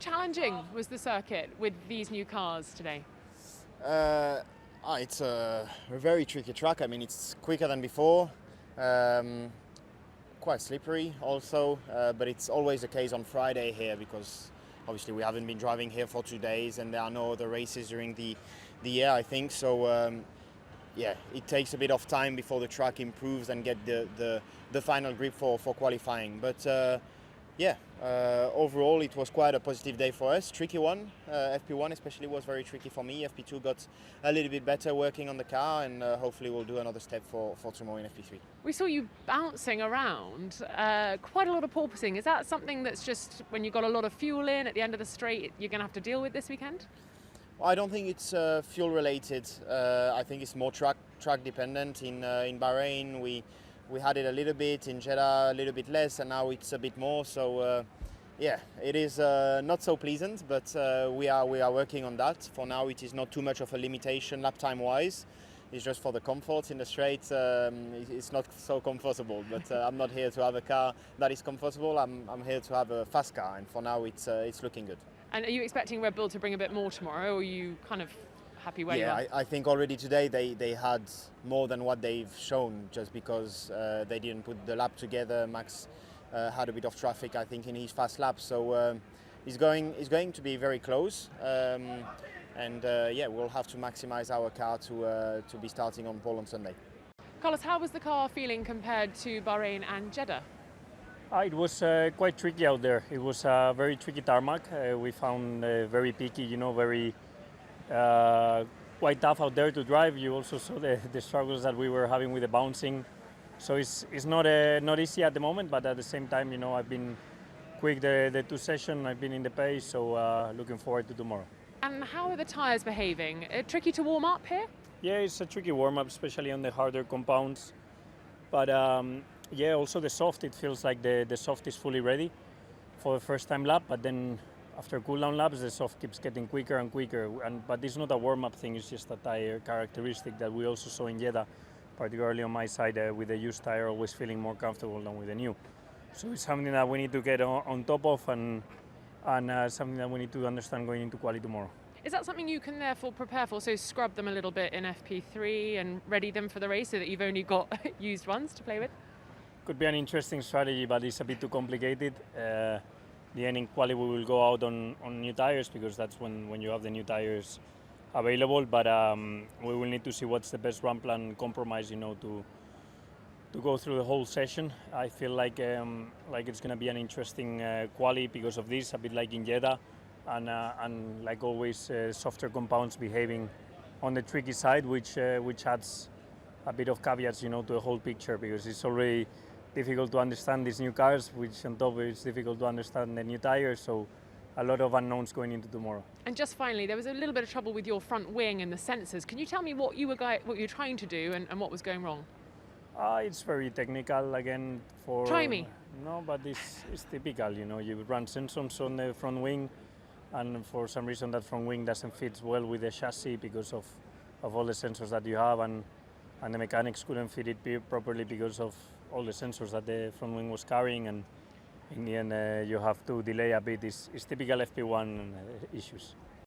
challenging was the circuit with these new cars today? It's a very tricky track. I mean, it's quicker than before, quite slippery also, but it's always the case on Friday here because obviously we haven't been driving here for 2 days and there are no other races during the year, I think. So yeah, it takes a bit of time before the track improves and get the final grip for qualifying. But yeah, overall it was quite a positive day for us. Tricky one. FP1 especially was very tricky for me. FP2 got a little bit better working on the car, and hopefully we'll do another step for tomorrow in FP3. We saw you bouncing around, quite a lot of porpoising. Is that something that's just when you've got a lot of fuel in at the end of the straight, you're going to have to deal with this weekend? Well, I don't think it's fuel related. I think it's more track dependent. In Bahrain we had it a little bit, in Jeddah a little bit less, and now it's a bit more. So yeah, it is not so pleasant, but we are working on that. For now, it is not too much of a limitation lap time wise. It's just for the comfort in the straight. It's not so comfortable, but I'm not here to have a car that is comfortable. I'm here to have a fast car, and for now it's looking good. And are you expecting Red Bull to bring a bit more tomorrow, or are you kind of happy where you are? Yeah, I think already today they had more than what they've shown, just because they didn't put the lap together. Max had a bit of traffic, I think, in his fast lap, so it's going to be very close. And yeah, we'll have to maximize our car to be starting on pole on Sunday. Carlos, how was the car feeling compared to Bahrain and Jeddah? It was quite tricky out there. It was a very tricky tarmac. We found very picky, very quite tough out there to drive. You also saw the struggles that we were having with the bouncing. So it's not easy at the moment, but at the same time, I've been quick the 2 sessions. I've been in the pace, so looking forward to tomorrow. And how are the tyres behaving? Tricky to warm up here? Yeah, it's a tricky warm-up, especially on the harder compounds. But yeah, also the soft, it feels like the soft is fully ready for the first time lap, but then after cool-down laps, the soft keeps getting quicker and quicker. But it's not a warm-up thing, it's just a tire characteristic that we also saw in Jeddah, particularly on my side with the used tire, always feeling more comfortable than with the new. So it's something that we need to get on top of and something that we need to understand going into quali tomorrow. Is that something you can therefore prepare for? So scrub them a little bit in FP3 and ready them for the race so that you've only got used ones to play with? Could be an interesting strategy, but it's a bit too complicated. The end in quali we will go out on new tires because that's when you have the new tires available. But we will need to see what's the best run plan compromise, to go through the whole session. I feel like it's going to be an interesting quali because of this, a bit like in Jeddah, and like always, softer compounds behaving on the tricky side, which adds a bit of caveats, to the whole picture because it's already difficult to understand these new cars, which on top it's difficult to understand the new tires. So a lot of unknowns going into tomorrow. And just finally, there was a little bit of trouble with your front wing and the sensors. Can you tell me what you were trying to do and what was going wrong? It's very technical again. Try me. No, but it's typical. You run sensors on the front wing, and for some reason that front wing doesn't fit well with the chassis because of all the sensors that you have, and the mechanics couldn't fit it properly because of all the sensors that the front wing was carrying, and in the end you have to delay a bit. It's typical FP1 issues.